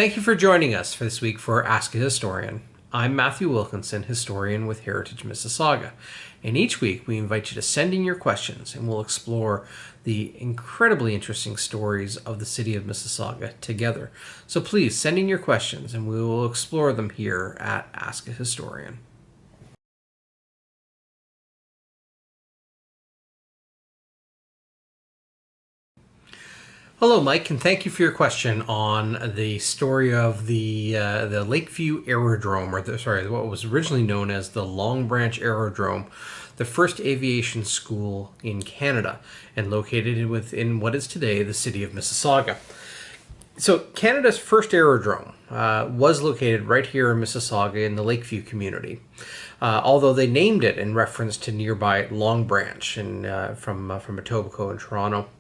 Thank you for joining us for this week for Ask a Historian. I'm Matthew Wilkinson, historian with Heritage Mississauga. And each week we invite you to send in your questions and we'll explore the incredibly interesting stories of the city of Mississauga together. So please send in your questions and we will explore them here at Ask a Historian. Hello, Mike, and thank you for your question on the story of the Lakeview Aerodrome, what was originally known as the Long Branch Aerodrome, the first aviation school in Canada, and located within what is today the city of Mississauga. So Canada's first aerodrome was located right here in Mississauga in the Lakeview community, although they named it in reference to nearby Long Branch from Etobicoke in Toronto.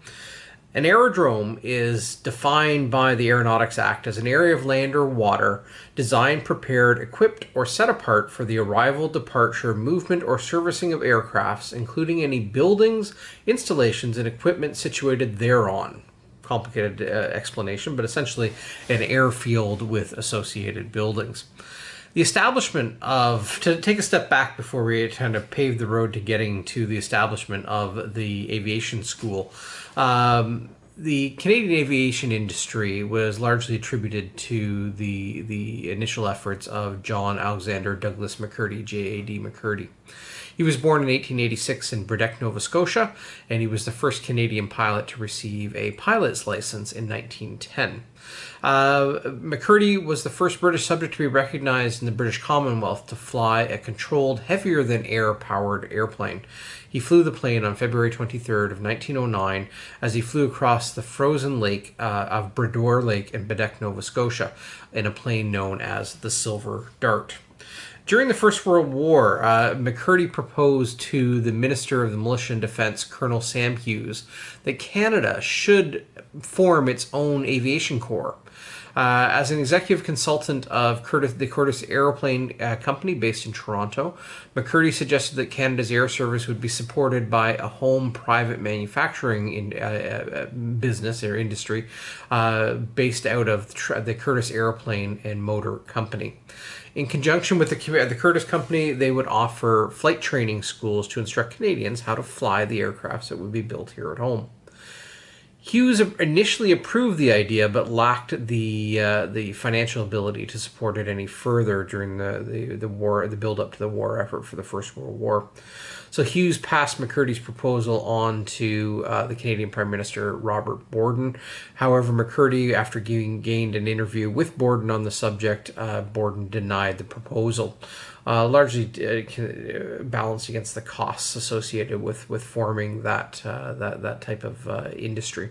An aerodrome is defined by the Aeronautics Act as an area of land or water designed, prepared, equipped, or set apart for the arrival, departure, movement, or servicing of aircrafts, including any buildings, installations, and equipment situated thereon. Complicated explanation, but essentially an airfield with associated buildings. The establishment of, to take a step back before we kind of pave the road to getting to the establishment of the aviation school, the Canadian aviation industry was largely attributed to the initial efforts of John Alexander Douglas McCurdy, J.A.D. McCurdy. He was born in 1886 in Burdeck, Nova Scotia, and he was the first Canadian pilot to receive a pilot's license in 1910. McCurdy was the first British subject to be recognized in the British Commonwealth to fly a controlled, heavier-than-air powered airplane. He flew the plane on February 23rd of 1909 as he flew across the frozen lake of Bredor Lake in Burdeck, Nova Scotia, in a plane known as the Silver Dart. During the First World War, McCurdy proposed to the Minister of the Militia and Defence, Colonel Sam Hughes, that Canada should form its own aviation corps. As an executive consultant of the Curtiss Aeroplane Company based in Toronto, McCurdy suggested that Canada's air service would be supported by a home private manufacturing business or industry based out of the Curtiss Aeroplane and Motor Company. In conjunction with the Curtiss Company, they would offer flight training schools to instruct Canadians how to fly the aircrafts that would be built here at home. Hughes initially approved the idea, but lacked the financial ability to support it any further during the war, the build-up to the war effort for the First World War. So Hughes passed McCurdy's proposal on to the Canadian Prime Minister Robert Borden. However, McCurdy, after gained an interview with Borden on the subject, Borden denied the proposal, largely balanced against the costs associated with forming that type of industry.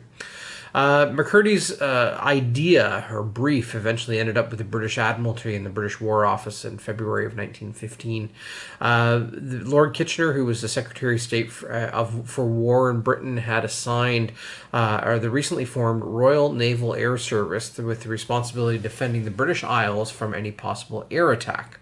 McCurdy's idea or brief eventually ended up with the British Admiralty and the British War Office in February of 1915. Lord Kitchener, who was the Secretary of State for War in Britain, had assigned the recently formed Royal Naval Air Service with the responsibility of defending the British Isles from any possible air attack.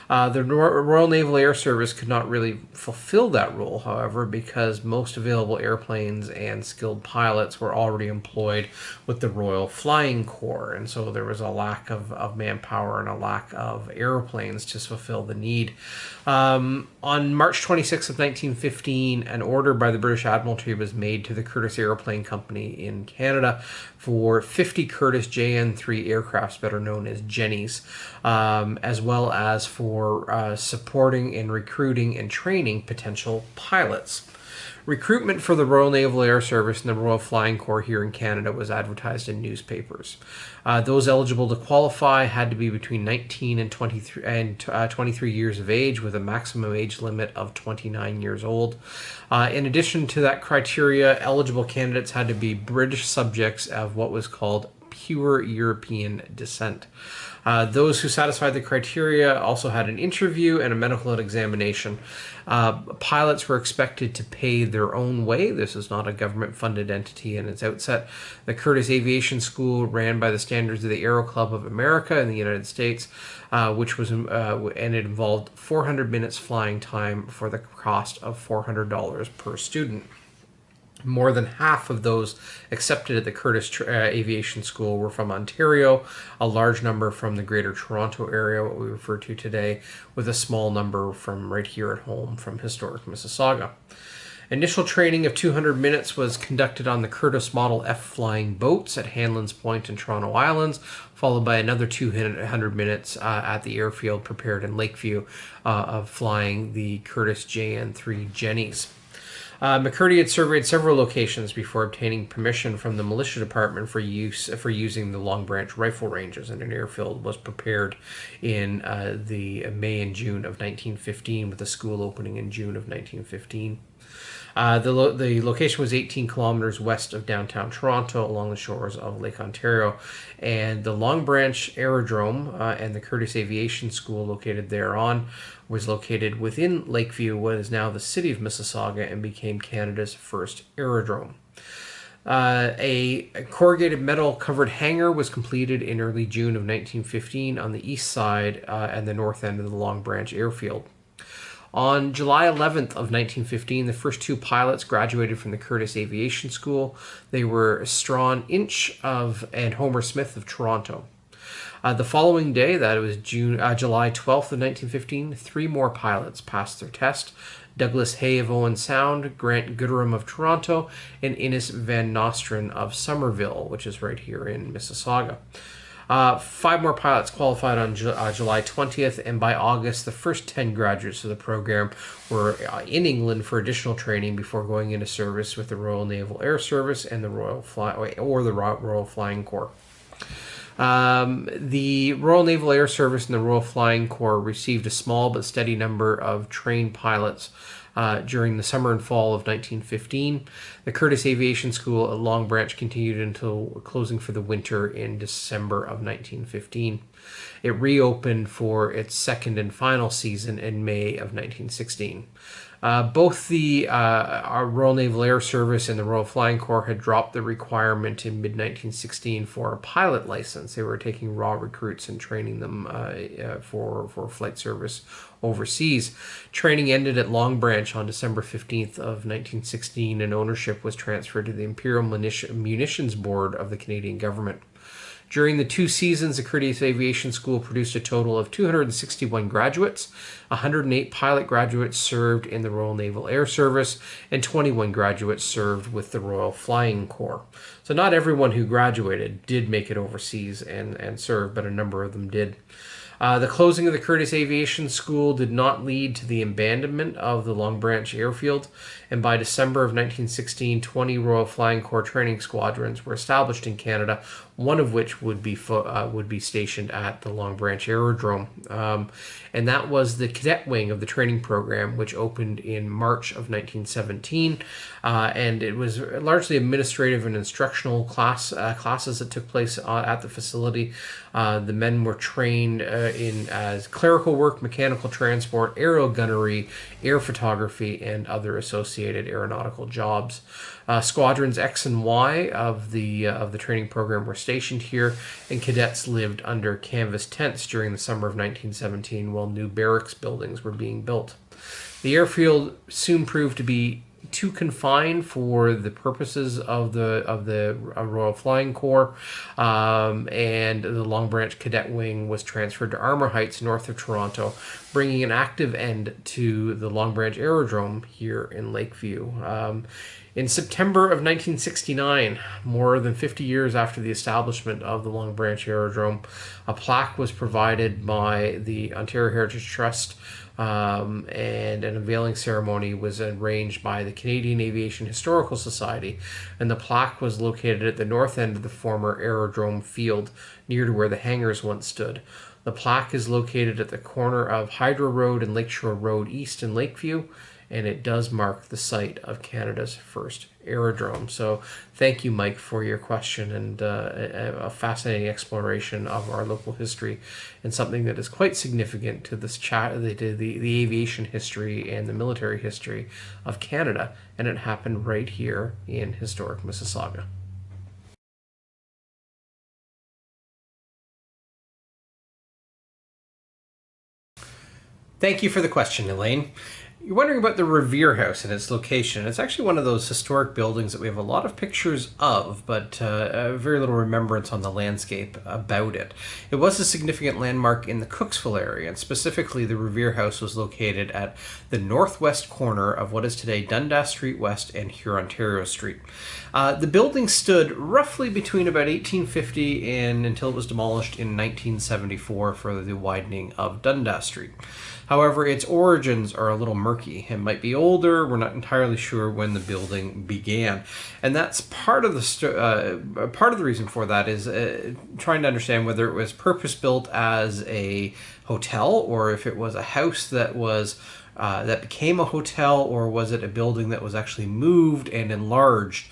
The Royal Naval Air Service could not really fulfill that role, however, because most available airplanes and skilled pilots were already employed with the Royal Flying Corps, and so there was a lack of manpower and a lack of airplanes to fulfill the need. On March 26th of 1915, an order by the British Admiralty was made to the Curtiss Aeroplane Company in Canada for 50 Curtiss JN-3 aircrafts, better known as Jennies, as well as for supporting and recruiting and training potential pilots. Recruitment for the Royal Naval Air Service and the Royal Flying Corps here in Canada was advertised in newspapers. Those eligible to qualify had to be between 19 and 23 years of age, with a maximum age limit of 29 years old. In addition to that criteria, eligible candidates had to be British subjects of what was called pure European descent. Those who satisfied the criteria also had an interview and a medical examination. Pilots were expected to pay their own way. This is not a government-funded entity in its outset. The Curtiss Aviation School ran by the standards of the Aero Club of America in the United States, which was and it involved 400 minutes flying time for the cost of $400 per student. More than half of those accepted at the Curtis Aviation School were from Ontario, a large number from the Greater Toronto area, what we refer to today, with a small number from right here at home from historic Mississauga. Initial training of 200 minutes was conducted on the Curtis Model F flying boats at Hanlan's Point and Toronto Islands, followed by another 200 minutes at the airfield prepared in Lakeview of flying the Curtis JN3 Jennies. McCurdy had surveyed several locations before obtaining permission from the militia department for using the Long Branch rifle ranges, and an airfield was prepared in the May and June of 1915, with the school opening in June of 1915. The location was 18 kilometers west of downtown Toronto along the shores of Lake Ontario, and the Long Branch Aerodrome and the Curtis Aviation School located thereon was located within Lakeview, what is now the city of Mississauga, and became Canada's first aerodrome. A corrugated metal covered hangar was completed in early June of 1915 on the east side and the north end of the Long Branch airfield. On July 11th of 1915, the first two pilots graduated from the Curtis Aviation School. They were Strawn Inch and Homer Smith of Toronto. The following day, that was July 12th of 1915, three more pilots passed their test. Douglas Hay of Owen Sound, Grant Gooderham of Toronto, and Innes Van Nostren of Somerville, which is right here in Mississauga. Five more pilots qualified on July 20th, and by August, the first 10 graduates of the program were in England for additional training before going into service with the Royal Naval Air Service and the Royal Flying Corps. The Royal Naval Air Service and the Royal Flying Corps received a small but steady number of trained pilots during the summer and fall of 1915. The Curtis Aviation School at Long Branch continued until closing for the winter in December of 1915. It reopened for its second and final season in May of 1916. Both the Royal Naval Air Service and the Royal Flying Corps had dropped the requirement in mid-1916 for a pilot license. They were taking raw recruits and training them for flight service overseas. Training ended at Long Branch on December 15th of 1916, and ownership was transferred to the Imperial Munitions Board of the Canadian government. During the 2 seasons, the Curtis Aviation School produced a total of 261 graduates. 108 pilot graduates served in the Royal Naval Air Service, and 21 graduates served with the Royal Flying Corps. So not everyone who graduated did make it overseas and serve, but a number of them did. The closing of the Curtis Aviation School did not lead to the abandonment of the Long Branch airfield, and by December of 1916, 20 Royal Flying Corps training squadrons were established in Canada, one of which would be stationed at the Long Branch Aerodrome. And that was the cadet wing of the training program, which opened in March of 1917. And it was largely administrative and instructional classes that took place at the facility. The men were trained in as clerical work, mechanical transport, aerial gunnery, air photography, and other associated aeronautical jobs. Squadrons X and Y of the training program were stationed here, and cadets lived under canvas tents during the summer of 1917 while new barracks buildings were being built. The airfield soon proved to be too confined for the purposes of the Royal Flying Corps, and the Long Branch Cadet Wing was transferred to Armour Heights north of Toronto, bringing an active end to the Long Branch Aerodrome here in Lakeview. In September of 1969, more than 50 years after the establishment of the Long Branch Aerodrome, a plaque was provided by the Ontario Heritage Trust, and an unveiling ceremony was arranged by the Canadian Aviation Historical Society, and the plaque was located at the north end of the former aerodrome field, near to where the hangars once stood. The plaque is located at the corner of Hydro Road and Lakeshore Road East in Lakeview, and it does mark the site of Canada's first aerodrome. So thank you, Mike, for your question, and a fascinating exploration of our local history, and something that is quite significant to this the aviation history and the military history of Canada, and it happened right here in historic Mississauga. Thank you for the question, Elaine. You're wondering about the Revere House and its location. It's actually one of those historic buildings that we have a lot of pictures of, but very little remembrance on the landscape about it. It was a significant landmark in the Cooksville area, and specifically the Revere House was located at the northwest corner of what is today Dundas Street West and Hurontario Street. The building stood roughly between about 1850 and until it was demolished in 1974 for the widening of Dundas Street. However, its origins are a little murky. It might be older. We're not entirely sure when the building began, and that's part of the reason for that is trying to understand whether it was purpose-built as a hotel or if it was a house that was that became a hotel, or was it a building that was actually moved and enlarged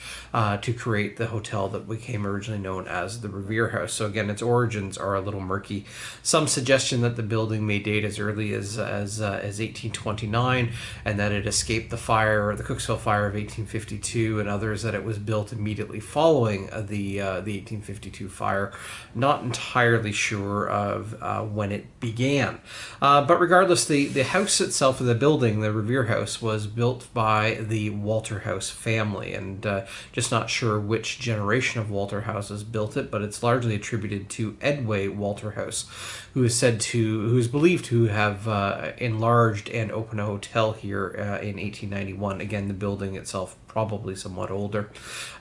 to create the hotel that became originally known as the Revere House. So again, its origins are a little murky. Some suggestion that the building may date as early as 1829, and that it escaped the Cooksville fire of 1852, and others that it was built immediately following the 1852 fire. Not entirely sure of when it began, but regardless, the house itself, the building, the Revere House, was built by the Walter House family, and just not sure which generation of Walter Houses built it, but it's largely attributed to Edway Walter House, who is believed to have enlarged and opened a hotel here in 1891. Again, the building itself probably somewhat older,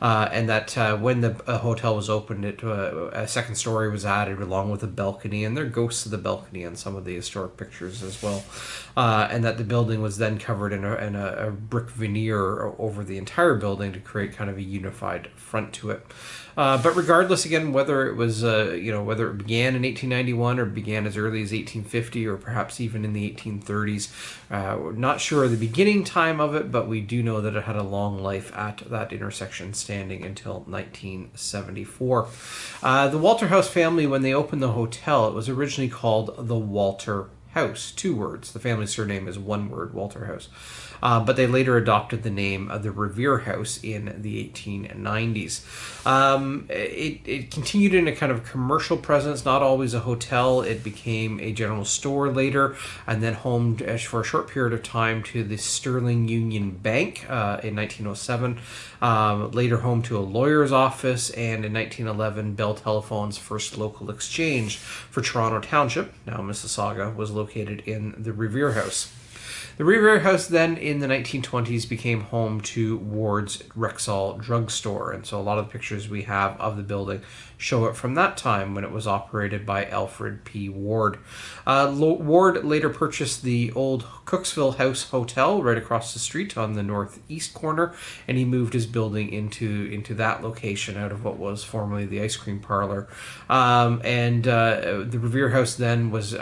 and that when the hotel was opened, a second story was added along with a balcony, and there are ghosts of the balcony on some of the historic pictures as well, and that the building was then covered in a brick veneer over the entire building to create kind of a unified front to it. But regardless, again, whether it was whether it began in 1891 or began as early as 1850 or perhaps even in the 1830s, we're not sure of the beginning time of it, but we do know that it had a long life at that intersection, standing until 1974. The Walter House family, when they opened the hotel, it was originally called the Walter House, 2 words. The family surname is 1 word, Walter House. But they later adopted the name of the Revere House in the 1890s. It continued in a kind of commercial presence, not always a hotel. It became a general store later, and then home for a short period of time to the Sterling Union Bank in 1907. Later home to a lawyer's office, and in 1911, Bell Telephone's first local exchange for Toronto Township, now Mississauga, was located in the Revere House. The Revere House then in the 1920s became home to Ward's Rexall drugstore, and so a lot of the pictures we have of the building show it from that time when it was operated by Alfred P. Ward. Ward later purchased the old Cooksville House Hotel right across the street on the northeast corner, and he moved his building into that location out of what was formerly the ice cream parlor. The Revere House then was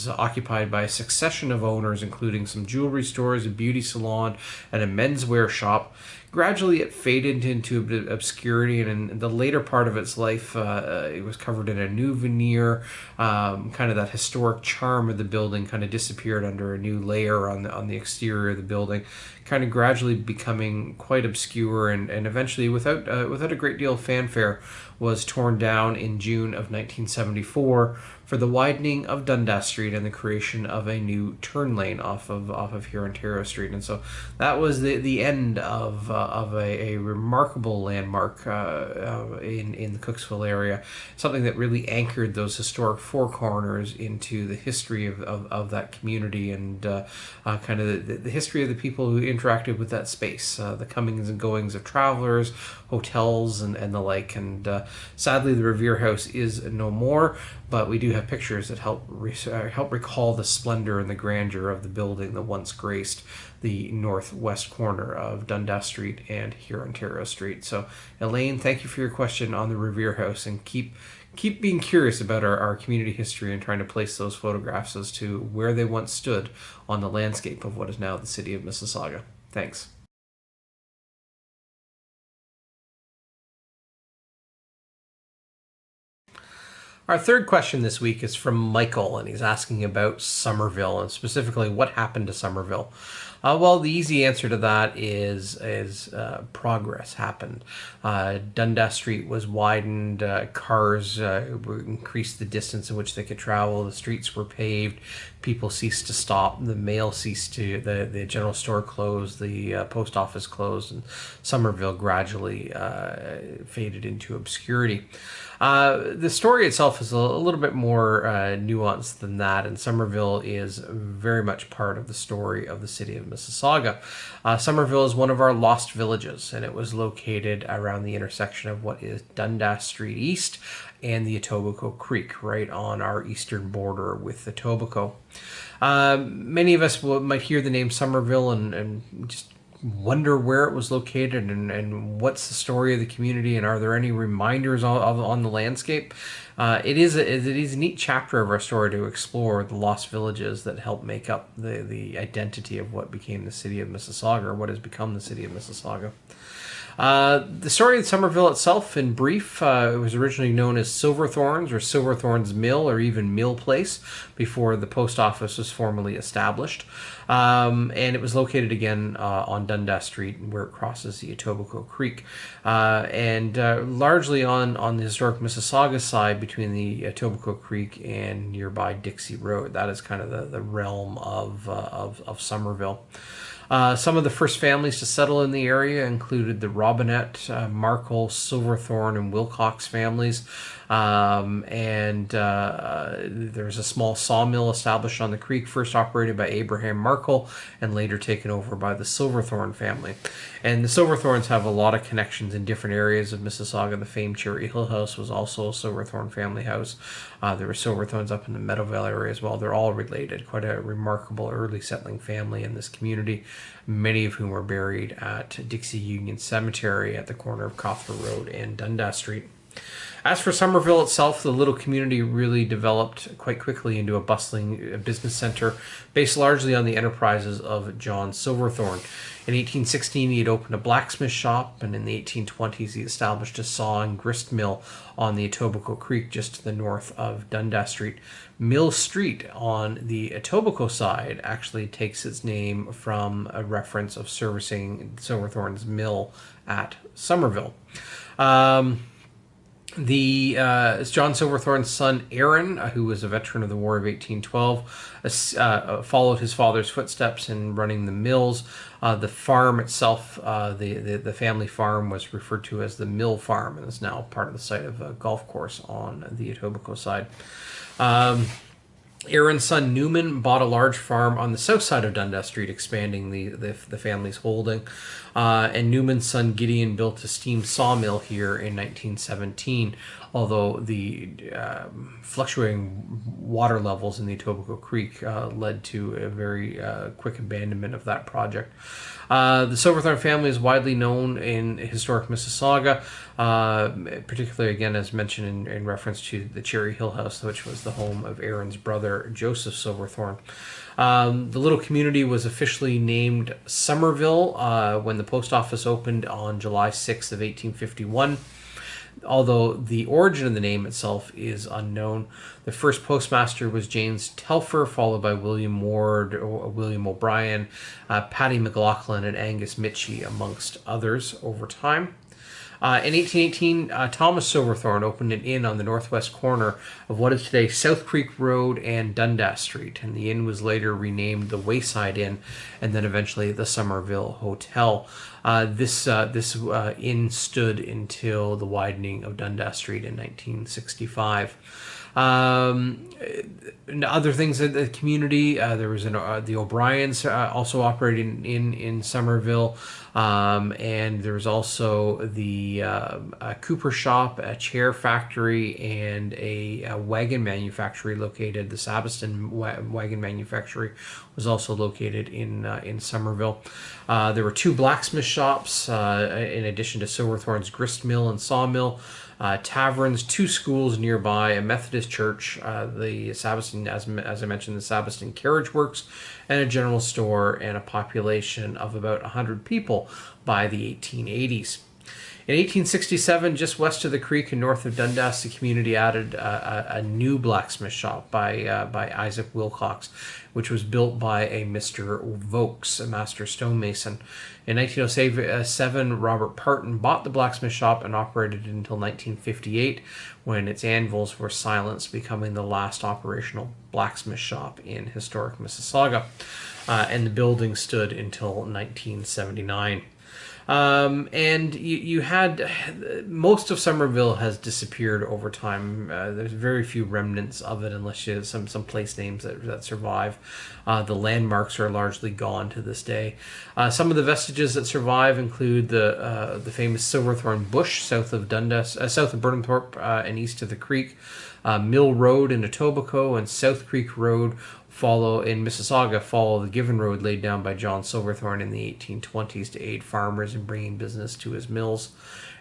occupied by a succession of owners, including some jewelry stores, a beauty salon, and a menswear shop. Gradually, it faded into obscurity, and in the later part of its life, it was covered in a new veneer. Kind of that historic charm of the building kind of disappeared under a new layer on the exterior of the building, kind of gradually becoming quite obscure, and eventually, without a great deal of fanfare, was torn down in June of 1974 for the widening of Dundas Street and the creation of a new turn lane off of Hurontario Street. And so that was the end of a remarkable landmark in the Cooksville area, something that really anchored those historic four corners into the history of that community, and kind of the history of the people who interacted with that space, the comings and goings of travelers, hotels, and the like. And sadly, the Revere House is no more, but we do have pictures that help recall the splendor and the grandeur of the building that once graced the northwest corner of Dundas Street and Hurontario Street. So, Elaine, thank you for your question on the Revere House, and keep being curious about our community history and trying to place those photographs as to where they once stood on the landscape of what is now the city of Mississauga. Thanks. Our third question this week is from Michael, and he's asking about Somerville, and specifically what happened to Somerville. Well, the easy answer to that is progress happened. Dundas Street was widened. Cars increased the distance in which they could travel. The streets were paved. People ceased to stop. The mail ceased to. The general store closed. The post office closed, and Somerville gradually faded into obscurity. The story itself is a little bit more nuanced than that, and Somerville is very much part of the story of the city of Mississauga. Somerville is one of our lost villages, and it was located around the intersection of what is Dundas Street East and the Etobicoke Creek, right on our eastern border with the Etobicoke. Many of us might hear the name Somerville and just wonder where it was located and what's the story of the community, and are there any reminders on the landscape. It is a neat chapter of our story to explore the lost villages that help make up the identity of what became the city of Mississauga, or what has become the city of Mississauga. The story of Somerville itself, in brief, it was originally known as Thorns or Thorns Mill, or even Mill Place, before the post office was formally established. And it was located again on Dundas Street, where it crosses the Etobicoke Creek, and largely on the historic Mississauga side between the Etobicoke Creek and nearby Dixie Road. That is kind of the realm of Somerville. Some of the first families to settle in the area included the Robinette, Markle, Silverthorne, and Wilcox families. And there's a small sawmill established on the creek, first operated by Abraham Markle and later taken over by the Silverthorne family. And the Silverthornes have a lot of connections in different areas of Mississauga. The famed Cherry Hill House was also a Silverthorne family house. There were Silverthornes up in the Meadowvale area as well. They're all related. Quite a remarkable early settling family in this community, many of whom were buried at Dixie Union Cemetery at the corner of Cothra Road and Dundas Street. As for Somerville itself, the little community really developed quite quickly into a bustling business center based largely on the enterprises of John Silverthorne. In 1816, he had opened a blacksmith shop, and in the 1820s, he established a saw and grist mill on the Etobicoke Creek just to the north of Dundas Street. Mill Street on the Etobicoke side actually takes its name from a reference of servicing Silverthorne's mill at Somerville. John Silverthorne's son Aaron, who was a veteran of the War of 1812, followed his father's footsteps in running the mills. The farm itself, the family farm, was referred to as the Mill Farm, and is now part of the site of a golf course on the Etobicoke side. Aaron's son Newman bought a large farm on the south side of Dundas Street, expanding the family's holding. And Newman's son Gideon built a steam sawmill here in 1917, although the fluctuating water levels in the Etobicoke Creek led to a very quick abandonment of that project. The Silverthorne family is widely known in historic Mississauga, particularly, again, as mentioned in reference to the Cherry Hill House, which was the home of Aaron's brother, Joseph Silverthorne. The little community was officially named Somerville when the post office opened on July 6th of 1851. Although the origin of the name itself is unknown. The first postmaster was James Telfer, followed by William Ward, William O'Brien, Paddy McLaughlin, and Angus Mitchie, amongst others, over time. In 1818, Thomas Silverthorne opened an inn on the northwest corner of what is today South Creek Road and Dundas Street, and the inn was later renamed the Wayside Inn, and then eventually the Somerville Hotel. This inn stood until the widening of Dundas Street in 1965. Other things in the community, there was the O'Briens also operated in Somerville, and there was also the Cooper Shop, a chair factory, and a wagon manufactory located. The Sabiston wagon manufactory was also located in Somerville. There were two blacksmith shops in addition to Silverthorne's grist mill and sawmill. Taverns, two schools nearby, a Methodist church, the Sabiston, as I mentioned, the Sabiston Carriage Works, and a general store, and a population of about 100 people by the 1880s. In 1867, just west of the creek and north of Dundas, the community added a new blacksmith shop by Isaac Wilcox, which was built by a Mr. Vokes, a master stonemason. In 1907, Robert Parton bought the blacksmith shop and operated it until 1958, when its anvils were silenced, becoming the last operational blacksmith shop in historic Mississauga. And the building stood until 1979. And you had most of Somerville has disappeared over time. There's very few remnants of it, unless you have some place names that survive. The landmarks are largely gone to this day. Some of the vestiges that survive include the famous Silverthorn Bush south of Dundas, south of Burnhamthorpe, and east of the creek. Mill Road in Etobicoke and South Creek Road in Mississauga follow the Given Road laid down by John Silverthorn in the 1820s to aid farmers in bringing business to his mills.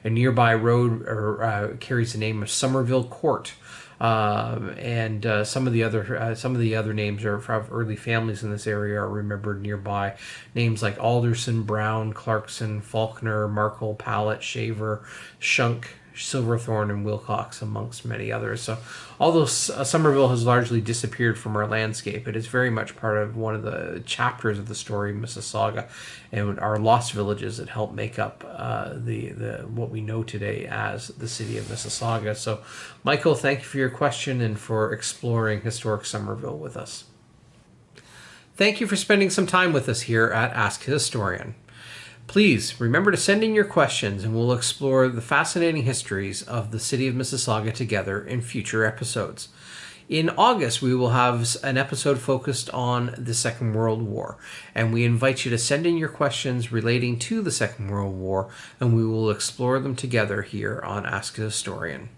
A nearby road carries the name of Somerville Court, and some of the other names of early families in this area are remembered nearby. Names like Alderson, Brown, Clarkson, Faulkner, Markle, Pallet, Shaver, Shunk, Silverthorn, and Wilcox, amongst many others. So although Somerville has largely disappeared from our landscape, it is very much part of one of the chapters of the story of Mississauga and our lost villages that help make up the what we know today as the city of Mississauga. So Michael, thank you for your question and for exploring historic Somerville with us. Thank you for spending some time with us here at Ask a Historian. Please remember to send in your questions and we'll explore the fascinating histories of the city of Mississauga together in future episodes. In August, we will have an episode focused on the Second World War, and we invite you to send in your questions relating to the Second World War, and we will explore them together here on Ask a Historian.